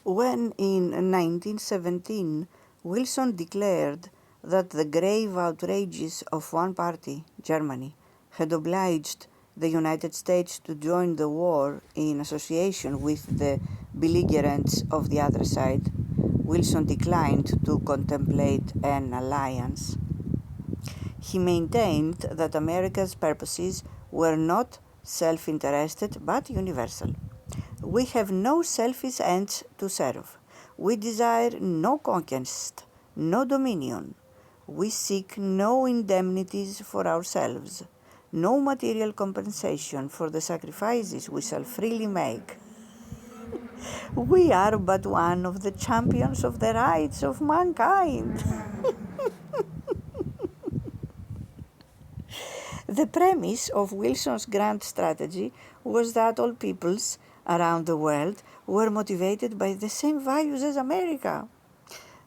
when in 1917 Wilson declared that the grave outrages of one party, Germany, had obliged the United States to join the war in association with the belligerents of the other side, Wilson declined to contemplate an alliance. He maintained that America's purposes were not self-interested but universal. We have no selfish ends to serve. We desire no conquest, no dominion. We seek no indemnities for ourselves, no material compensation for the sacrifices we shall freely make. We are but one of the champions of the rights of mankind. The premise of Wilson's grand strategy was that all peoples around the world were motivated by the same values as America.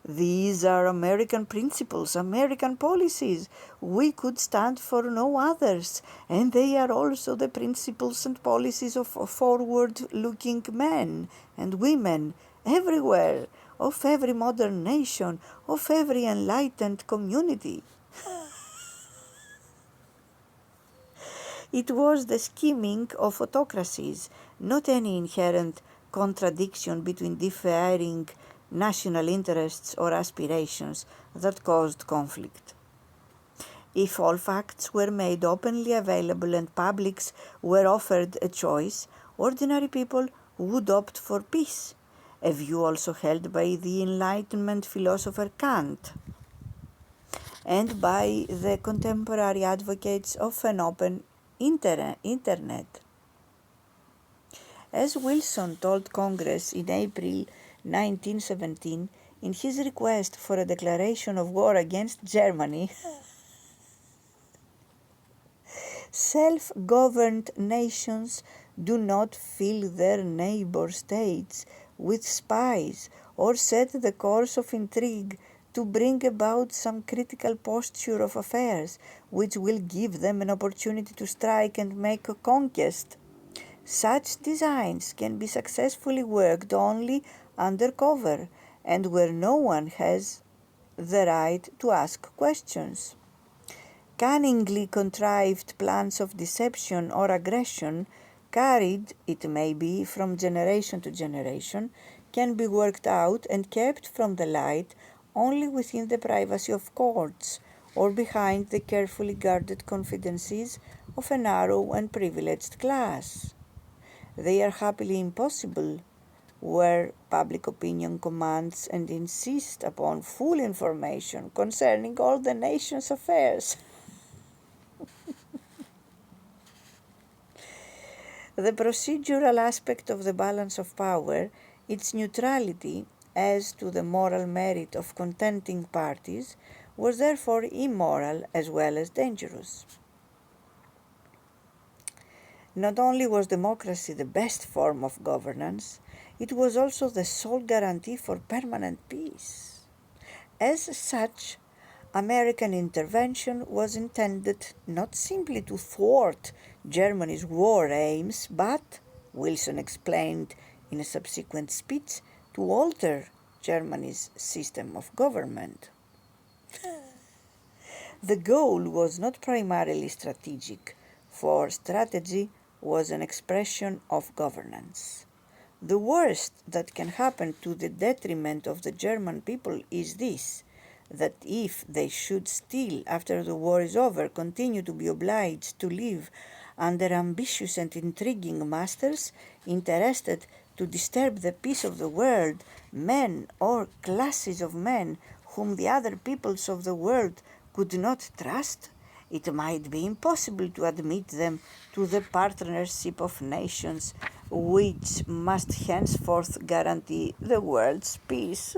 These are American principles, American policies. We could stand for no others, and they are also the principles and policies of forward-looking men and women everywhere, of every modern nation, of every enlightened community. It was the scheming of autocracies, not any inherent contradiction between differing national interests or aspirations that caused conflict. If all facts were made openly available and publics were offered a choice, ordinary people would opt for peace, a view also held by the Enlightenment philosopher Kant and by the contemporary advocates of an open Internet. As Wilson told Congress in April 1917 in his request for a declaration of war against Germany, self-governed nations do not fill their neighbor states with spies or set the course of intrigue to bring about some critical posture of affairs which will give them an opportunity to strike and make a conquest. Such designs can be successfully worked only under cover and where no one has the right to ask questions. Cunningly contrived plans of deception or aggression, carried, it may be, from generation to generation, can be worked out and kept from the light only within the privacy of courts or behind the carefully guarded confidences of a narrow and privileged class. They are happily impossible where public opinion commands and insists upon full information concerning all the nation's affairs. The procedural aspect of the balance of power, its neutrality as to the moral merit of contending parties, was therefore immoral as well as dangerous. Not only was democracy the best form of governance, it was also the sole guarantee for permanent peace. As such, American intervention was intended not simply to thwart Germany's war aims, but, Wilson explained in a subsequent speech, to alter Germany's system of government. The goal was not primarily strategic, for strategy was an expression of governance. The worst that can happen to the detriment of the German people is this, that if they should still, after the war is over, continue to be obliged to live under ambitious and intriguing masters, interested to disturb the peace of the world, men or classes of men whom the other peoples of the world could not trust, it might be impossible to admit them to the partnership of nations which must henceforth guarantee the world's peace.